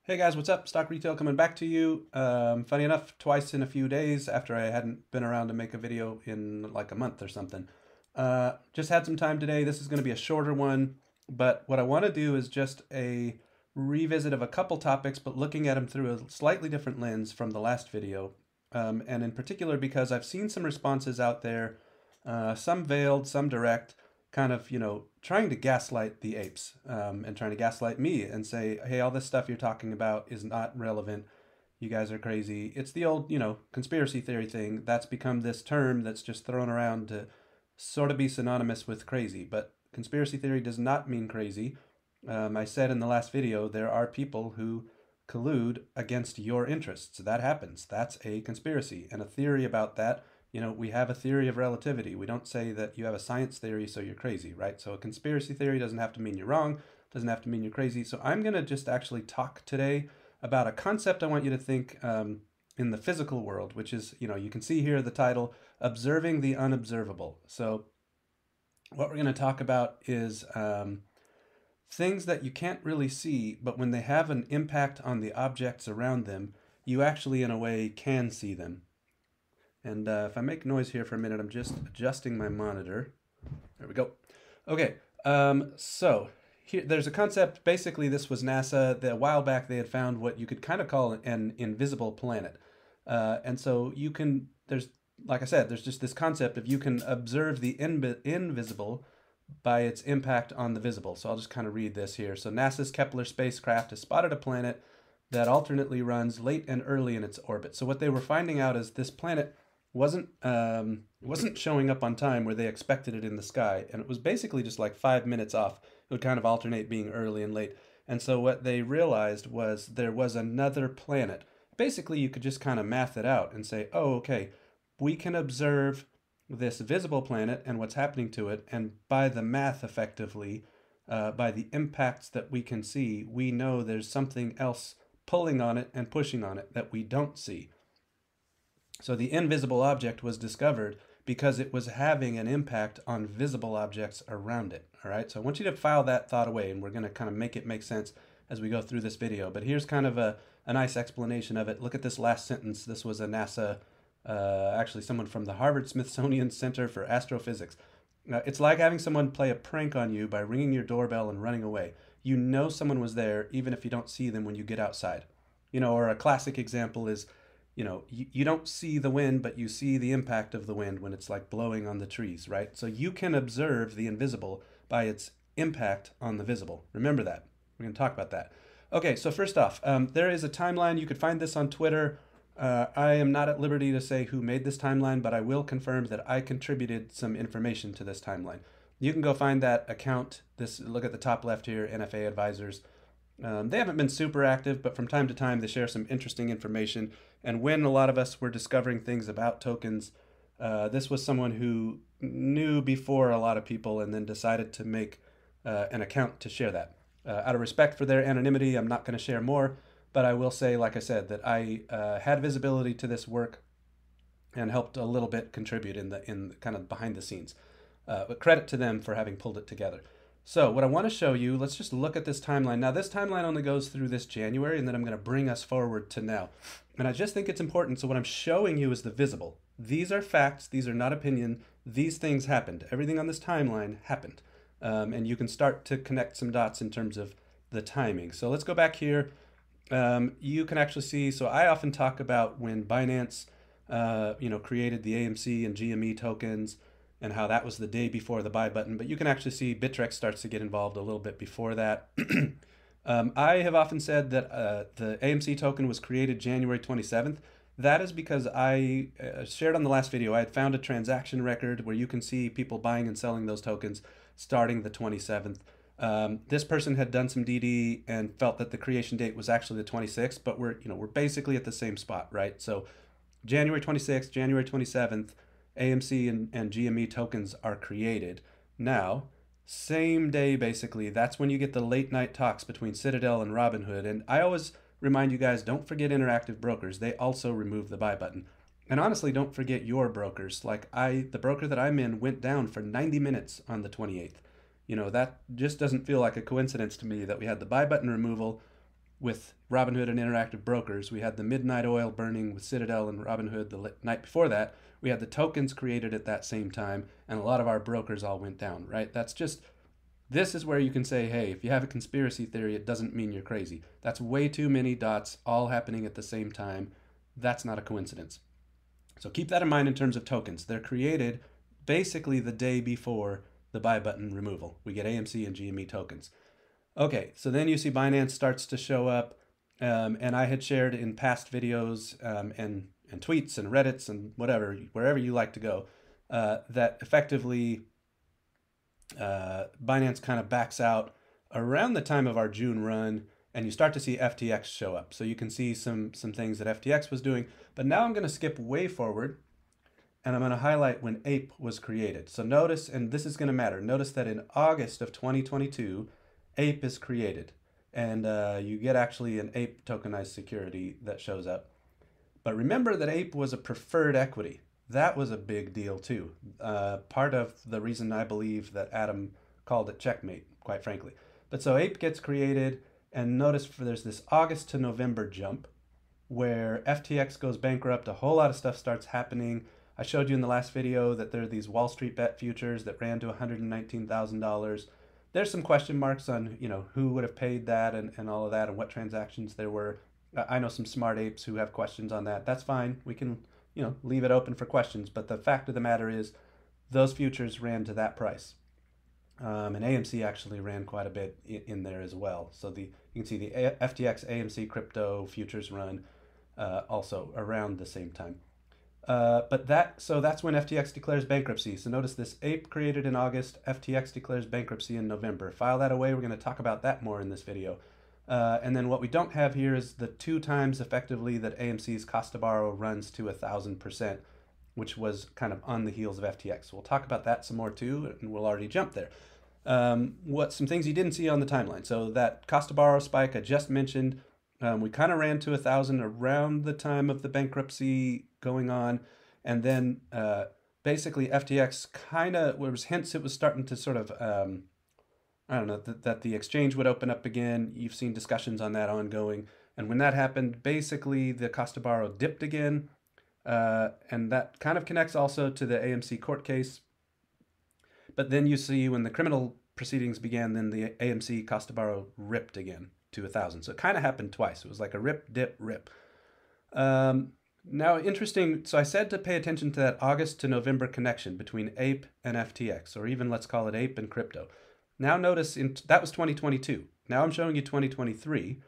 Hey guys, what's up? Stock Retail coming back to you. Funny enough, twice in a few days after I hadn't been around to make a video in like a month or something. Just had some time today. This is going to be a shorter one, but what I want to do is just a revisit of a couple topics, but looking at them through a slightly different lens from the last video. And in particular, because I've seen some responses out there, some veiled, some direct, kind of, trying to gaslight the apes and trying to gaslight me and say, hey, all this stuff you're talking about is not relevant. You guys are crazy. It's the old, conspiracy theory thing that's become this term that's just thrown around to sort of be synonymous with crazy. But conspiracy theory does not mean crazy. I said in the last video, there are people who collude against your interests. That happens. That's a conspiracy. And a theory about that, we have a theory of relativity. We don't say that you have a science theory, so you're crazy, right? So a conspiracy theory doesn't have to mean you're wrong, doesn't have to mean you're crazy. So I'm going to just actually talk today about a concept I want you to think in the physical world, which is, you can see here the title, Observing the Unobservable. So what we're going to talk about is things that you can't really see, but when they have an impact on the objects around them, you actually, in a way, can see them. And if I make noise here for a minute, I'm just adjusting my monitor. There we go. Okay, so here, there's a concept. Basically, this was NASA. A while back, they had found what you could kind of call an invisible planet. And so you can, like I said, there's just this concept of you can observe the invisible by its impact on the visible. So I'll just kind of read this here. So NASA's Kepler spacecraft has spotted a planet that alternately runs late and early in its orbit. So what they were finding out is this planet wasn't showing up on time where they expected it in the sky, and it was basically just like 5 minutes off. It would kind of alternate being early and late. And so what they realized was there was another planet. Basically, you could just kind of math it out and say, oh, okay, we can observe this visible planet and what's happening to it, and by the math effectively, by the impacts that we can see, we know there's something else pulling on it and pushing on it that we don't see. So the invisible object was discovered because it was having an impact on visible objects around it. All right, so I want you to file that thought away, and we're going to kind of make it make sense as we go through this video. But here's kind of a nice explanation of it. Look at this last sentence. This was a NASA, actually someone from the Harvard-Smithsonian Center for Astrophysics. It's like having someone play a prank on you by ringing your doorbell and running away. You know someone was there even if you don't see them when you get outside. Or a classic example is, you don't see the wind, but you see the impact of the wind when it's like blowing on the trees, right? So you can observe the invisible by its impact on the visible. Remember that. We're going to talk about that. Okay, so first off, there is a timeline. You could find this on Twitter. I am not at liberty to say who made this timeline, but I will confirm that I contributed some information to this timeline. You can go find that account. Look at the top left here, NFA Advisors. They haven't been super active, but from time to time they share some interesting information. And when a lot of us were discovering things about tokens, this was someone who knew before a lot of people and then decided to make an account to share that. Out of respect for their anonymity, I'm not going to share more, but I will say, like I said, that I had visibility to this work and helped a little bit contribute in kind of behind the scenes. But credit to them for having pulled it together. So what I want to show you, let's just look at this timeline. Now this timeline only goes through this January, and then I'm going to bring us forward to now. And I just think it's important. So what I'm showing you is the visible. These are facts. These are not opinion. These things happened. Everything on this timeline happened. And you can start to connect some dots in terms of the timing. So let's go back here. You can actually see, so I often talk about when Binance, created the AMC and GME tokens, and how that was the day before the buy button. But you can actually see Bittrex starts to get involved a little bit before that. I have often said that the AMC token was created January 27th. That is because I shared on the last video, I had found a transaction record where you can see people buying and selling those tokens starting the 27th. This person had done some DD and felt that the creation date was actually the 26th, but we're basically at the same spot, right? So January 26th, January 27th, AMC and GME tokens are created. Now, same day basically, that's when you get the late night talks between Citadel and Robinhood. And I always remind you guys, don't forget Interactive Brokers. They also remove the buy button. And honestly, don't forget your brokers. Like the broker that I'm in went down for 90 minutes on the 28th. That just doesn't feel like a coincidence to me that we had the buy button removal with Robinhood and Interactive Brokers. We had the midnight oil burning with Citadel and Robinhood the night before that. We had the tokens created at that same time, and a lot of our brokers all went down, right? This is where you can say, hey, if you have a conspiracy theory, it doesn't mean you're crazy. That's way too many dots all happening at the same time. That's not a coincidence. So keep that in mind in terms of tokens. They're created basically the day before the buy button removal. We get AMC and GME tokens. Okay, so then you see Binance starts to show up, and I had shared in past videos and tweets and Reddits and whatever, wherever you like to go, that effectively Binance kind of backs out around the time of our June run, and you start to see FTX show up. So you can see some things that FTX was doing. But now I'm going to skip way forward, and I'm going to highlight when APE was created. So notice, and this is going to matter, notice that in August of 2022, APE is created. And you get actually an APE tokenized security that shows up. But remember that APE was a preferred equity. That was a big deal too. Part of the reason I believe that Adam called it checkmate, quite frankly. But so APE gets created, and notice there's this August to November jump where FTX goes bankrupt, a whole lot of stuff starts happening. I showed you in the last video that there are these Wall Street bet futures that ran to $119,000. There's some question marks on, who would have paid that and all of that and what transactions there were. I know some smart apes who have questions on that. That's fine. We can, leave it open for questions. But the fact of the matter is those futures ran to that price. And AMC actually ran quite a bit in there as well. So you can see the FTX AMC crypto futures run also around the same time. So that's when FTX declares bankruptcy. So notice this APE created in August, FTX declares bankruptcy in November. File that away. We're going to talk about that more in this video. And then what we don't have here is the 2 times effectively that AMC's cost to borrow runs to 1,000%, which was kind of on the heels of FTX. We'll talk about that some more too, and we'll already jump there. Some things you didn't see on the timeline. So that cost to borrow spike I just mentioned, we kind of ran to 1,000 around the time of the bankruptcy going on. And then basically FTX kind of, there was hints it was starting to sort of, I don't know, that the exchange would open up again. You've seen discussions on that ongoing. And when that happened, basically the cost to borrow dipped again. And that kind of connects also to the AMC court case. But then you see when the criminal proceedings began, then the AMC cost to borrow ripped again to 1,000. So it kind of happened twice. It was like a rip, dip, rip. Now, interesting. So I said to pay attention to that August to November connection between APE and FTX, or even let's call it APE and crypto. Now notice that was 2022. Now I'm showing you 2023,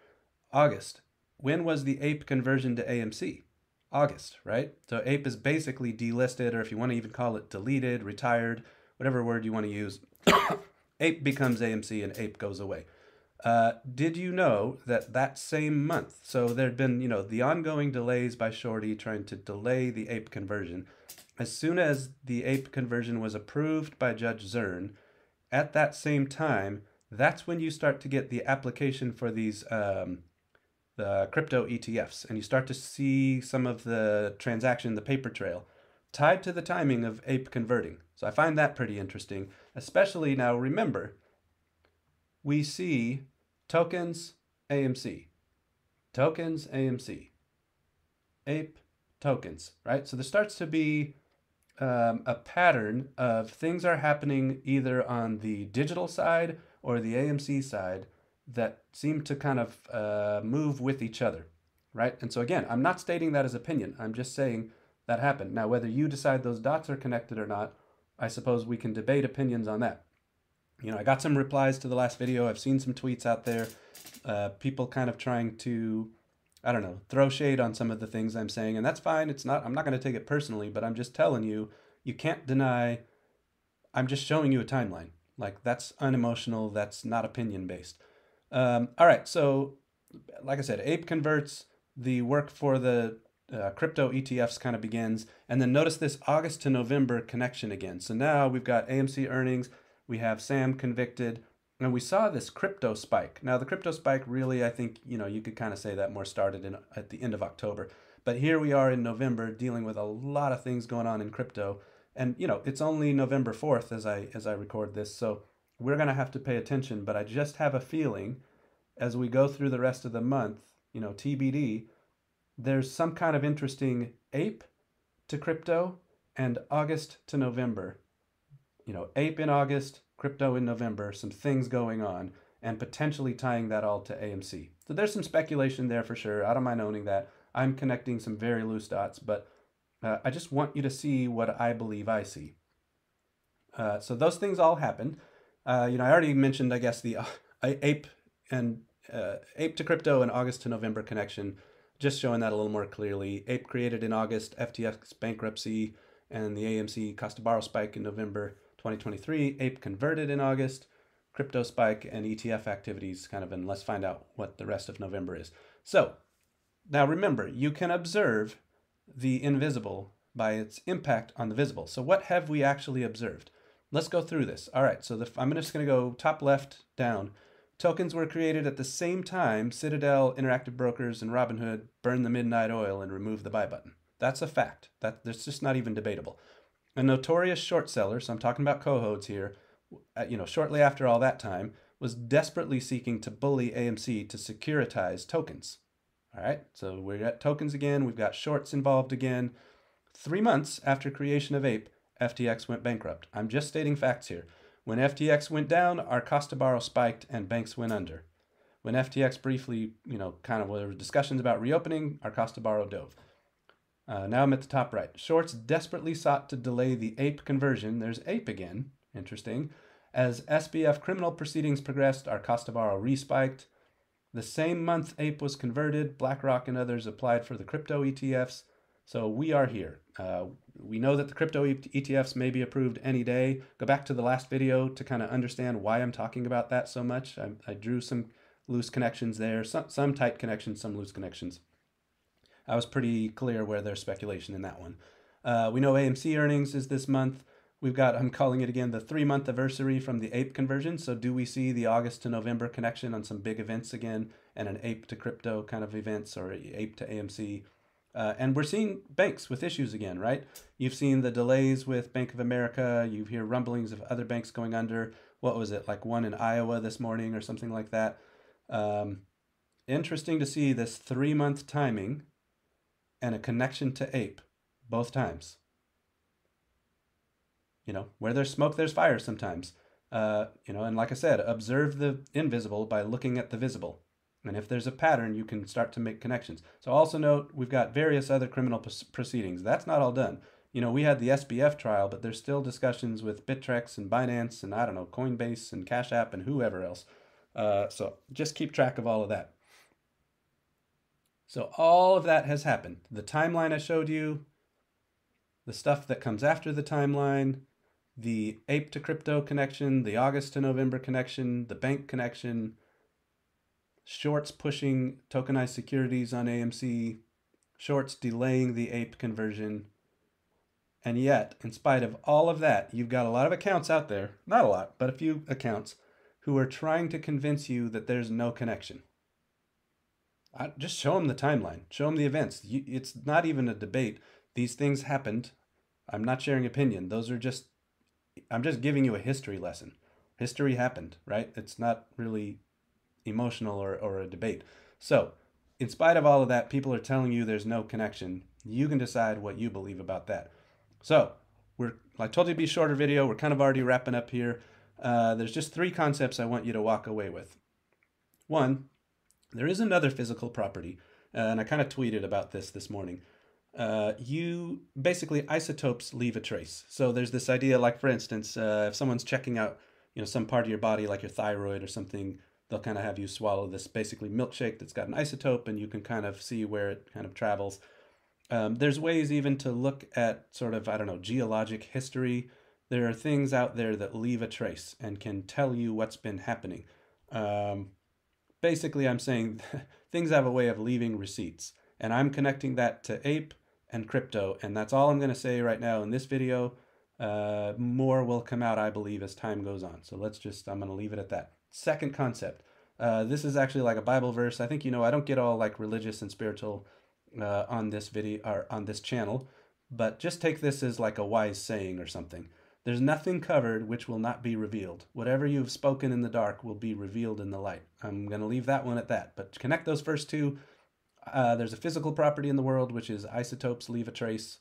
August. When was the APE conversion to AMC? August, right? So APE is basically delisted, or if you want to even call it deleted, retired, whatever word you want to use. APE becomes AMC and APE goes away. Did you know that same month, so there'd been, the ongoing delays by Shorty trying to delay the APE conversion. As soon as the APE conversion was approved by Judge Zern, at that same time, that's when you start to get the application for these the crypto ETFs, and you start to see some of the transaction, the paper trail, tied to the timing of APE converting. So I find that pretty interesting, especially now. Remember, we see tokens, AMC, tokens, AMC, APE, tokens, right? So there starts to be a pattern of things are happening either on the digital side or the AMC side that seem to kind of move with each other, right? And so again, I'm not stating that as opinion. I'm just saying that happened. Now, whether you decide those dots are connected or not, I suppose we can debate opinions on that. I got some replies to the last video. I've seen some tweets out there, people kind of trying to, I don't know, throw shade on some of the things I'm saying, and that's fine. I'm not going to take it personally, but I'm just telling you, you can't deny, I'm just showing you a timeline. Like, that's unemotional, that's not opinion-based. All right, so like I said, APE converts, the work for the crypto ETFs kind of begins, and then notice this August to November connection again. So now we've got AMC earnings, we have Sam convicted, and we saw this crypto spike. Now the crypto spike really, I think, you could kind of say that more started at the end of October. But here we are in November dealing with a lot of things going on in crypto. And, it's only November 4th as I record this, so we're going to have to pay attention. But I just have a feeling, as we go through the rest of the month, TBD, there's some kind of interesting ape to crypto and August to November. Ape in August, crypto in November, some things going on, and potentially tying that all to AMC. So there's some speculation there for sure. I don't mind owning that. I'm connecting some very loose dots, but I just want you to see what I believe I see. So those things all happened. I already mentioned, I guess, the ape and ape to crypto and August to November connection, just showing that a little more clearly. Ape created in August, FTX bankruptcy, and the AMC cost to borrow spike in November 2023. Ape converted in August, crypto spike, and ETF activities and let's find out what the rest of November is. So now remember, you can observe the invisible by its impact on the visible. So what have we actually observed? Let's go through this. All right, so I'm just going to go top left down. Tokens were created at the same time Citadel, Interactive Brokers, and Robinhood burned the midnight oil and removed the buy button. That's a fact. That's just not even debatable. A notorious short seller, so I'm talking about cohorts here, shortly after all that time, was desperately seeking to bully AMC to securitize tokens. All right, so we're at tokens again. We've got shorts involved again. 3 months after creation of Ape, FTX went bankrupt. I'm just stating facts here. When FTX went down, our cost to borrow spiked and banks went under. When FTX briefly, there were discussions about reopening, our cost to borrow dove. Now I'm at the top right. Shorts desperately sought to delay the Ape conversion. There's Ape again. Interesting. As SBF criminal proceedings progressed, our cost to borrow respiked. The same month Ape was converted, BlackRock and others applied for the crypto ETFs. So we are here. We know that the crypto ETFs may be approved any day. Go back to the last video to kind of understand why I'm talking about that so much. I drew some loose connections there, some tight connections, some loose connections. I was pretty clear where there's speculation in that one. We know AMC earnings is this month. We've got, I'm calling it again, the 3-month anniversary from the Ape conversion. So do we see the August to November connection on some big events again and an Ape to crypto kind of events or Ape to AMC? And we're seeing banks with issues again, right? You've seen the delays with Bank of America. You hear rumblings of other banks going under. What was it, like one in Iowa this morning or something like that? Interesting to see this 3-month timing and a connection to Ape both times. Where there's smoke, there's fire sometimes. And like I said, observe the invisible by looking at the visible. And if there's a pattern, you can start to make connections. So also note, we've got various other criminal proceedings. That's not all done. We had the SBF trial, but there's still discussions with Bittrex and Binance and, Coinbase and Cash App and whoever else. So just keep track of all of that. So all of that has happened. The timeline I showed you, the stuff that comes after the timeline, the Ape to crypto connection, the August to November connection, the bank connection, shorts pushing tokenized securities on AMC, shorts delaying the Ape conversion. And yet, in spite of all of that, you've got a lot of accounts out there, not a lot, but a few accounts, who are trying to convince you that there's no connection. Just show them the timeline. Show them the events. It's not even a debate. These things happened. I'm not sharing opinion. I'm just giving you a history lesson. History happened, right? It's not really emotional or a debate. So, in spite of all of that, people are telling you there's no connection. You can decide what you believe about that. So, I told you to be a shorter video. We're kind of already wrapping up here. There's just 3 concepts I want you to walk away with. 1, there is another physical property, and I kind of tweeted about this morning. Basically, isotopes leave a trace. So there's this idea, like for instance, if someone's checking out, some part of your body, like your thyroid or something, they'll kind of have you swallow this basically milkshake that's got an isotope, and you can kind of see where it kind of travels. There's ways even to look at sort of, geologic history. There are things out there that leave a trace and can tell you what's been happening. Basically, I'm saying things have a way of leaving receipts, and I'm connecting that to Ape and crypto, and that's all I'm going to say right now in this video. More will come out, I believe, as time goes on. So I'm going to leave it at that. Second concept. This is actually like a Bible verse. I think, I don't get all like religious and spiritual on this video or on this channel, but just take this as like a wise saying or something. There's nothing covered which will not be revealed. Whatever you've spoken in the dark will be revealed in the light. I'm going to leave that one at that. But connect those first two. There's a physical property in the world, which is isotopes leave a trace.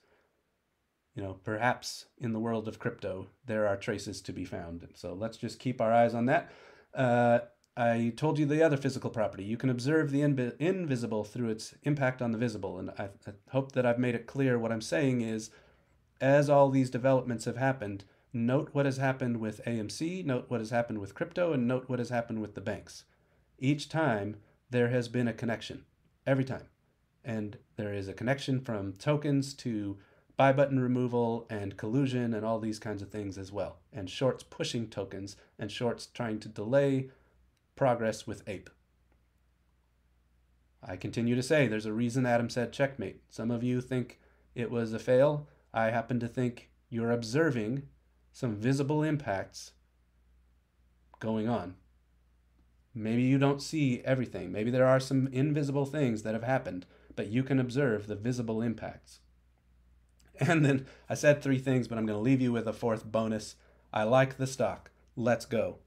Perhaps in the world of crypto, there are traces to be found. So let's just keep our eyes on that. I told you the other physical property. You can observe the invisible through its impact on the visible. And I hope that I've made it clear. What I'm saying is, as all these developments have happened, note what has happened with AMC, note what has happened with crypto, and note what has happened with the banks. Each time, there has been a connection. Every time. And there is a connection from tokens to buy button removal and collusion and all these kinds of things as well. And shorts pushing tokens and shorts trying to delay progress with ape. I continue to say there's a reason Adam said checkmate. Some of you think it was a fail. I happen to think you're observing some visible impacts going on. Maybe you don't see everything. Maybe there are some invisible things that have happened, but you can observe the visible impacts. And then I said 3 things, but I'm going to leave you with a 4th bonus. I like the stock. Let's go.